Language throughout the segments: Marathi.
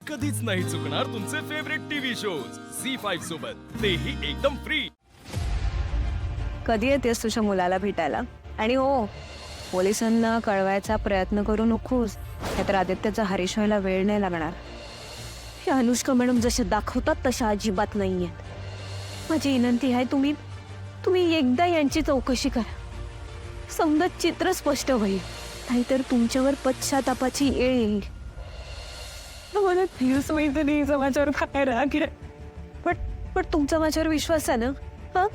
कधीच नाही चुकणार तुमचे फेवरेट टीव्ही शोज झी5 सोबत, तेही एकदम फ्री. कधी येतेस तुझ्या मुलाला भेटायला? आणि हो, पोलिसांना कळवायचा प्रयत्न करू नकोस, नाहीतर आदित्यचा हरीश व्हायला वेळ नाही लागणार. हे अनुष्का मॅडम जसे दाखवतात तशा अजिबात नाही आहेत. माझी विनंती आहे, तुम्ही एकदा यांची चौकशी करा. समजा चित्र स्पष्ट होईल, नाहीतर तुमच्यावर पश्चातापाची येळ येईल. मला दिवस माहिती नाही माझ्यावर काय राग आहे, पण तुमचा माझ्यावर विश्वास आहे ना? हा,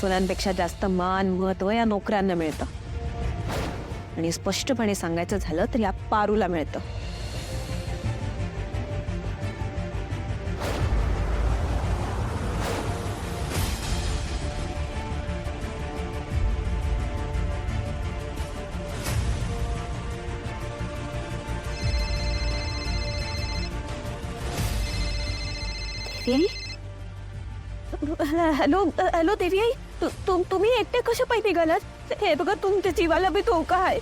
सुनांपेक्षा जास्त मान महत्व या नोकऱ्यांना मिळतं, आणि स्पष्टपणे सांगायचं झालं तर या पारूला मिळतं. हॅलो हॅलो देवी आई, तुम्ही एकटे कशा पायी निघालात? हे बघा, तुमच्या जीवाला बी धोका आहे.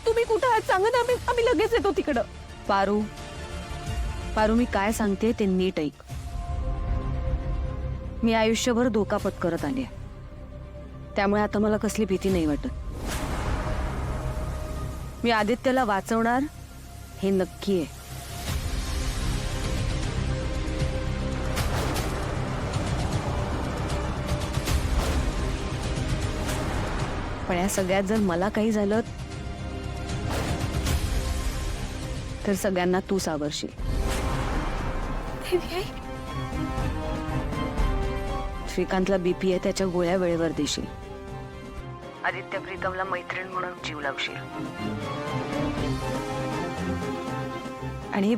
तुम्ही कुठं आहात सांगा ना, आम्ही लगेच येतो तिकडं. पारू मी काय सांगते ते नीट ऐक. मी आयुष्यभर धोका पत्करत आले, त्यामुळे आता मला कसली भीती नाही वाटत. मी आदित्यला वाचवणार हे नक्की आहे. पण या सगळ्यात जर मला काही झालं तर सगळ्यांना तू सावरशील. श्रीकांतला बीपी आहे, त्याच्या गोळ्या वेळेवर देशील. आदित्य प्रीतमला मैत्रीण म्हणून जीव लावशील. आणि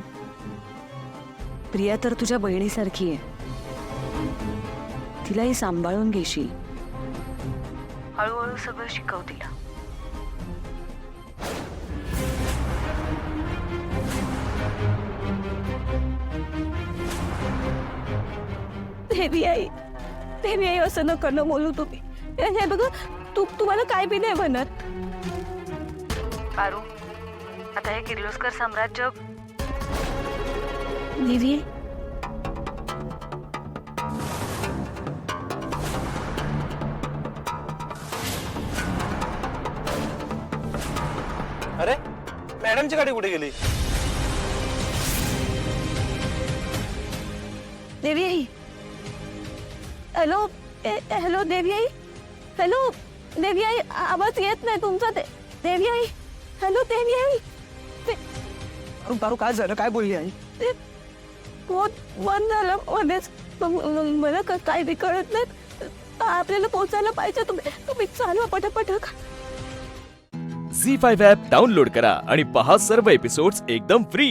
प्रिया तर तुझ्या बहिणीसारखी आहे, तिलाही सांभाळून घेशील. हळूहळू सगळं शिकव तिला. देवी आई असं नका न बोलू तुम्ही. हे बघा, तुम्हाला काय बी नाही म्हणत. पारू, आता हे किर्लोस्कर साम्राज्य देवी. अरे, मॅडमची गाडी कुठे गेली? देवी आई, हॅलो हॅलो देवी आई, हॅलो देवी आई, आवाज येत नाही तुमचा. देवी आई, हॅलो देवी आई. पारू, काय झालं? काय बोलली आई? बंद झालं मध्येच. मला काय बी कळत नाही. आपल्याला पोहोचायला पाहिजे. तुम्ही चालवा पटापट. झी5 ॲप डाउनलोड करा आणि पहा सर्व एपिसोड्स एकदम फ्री.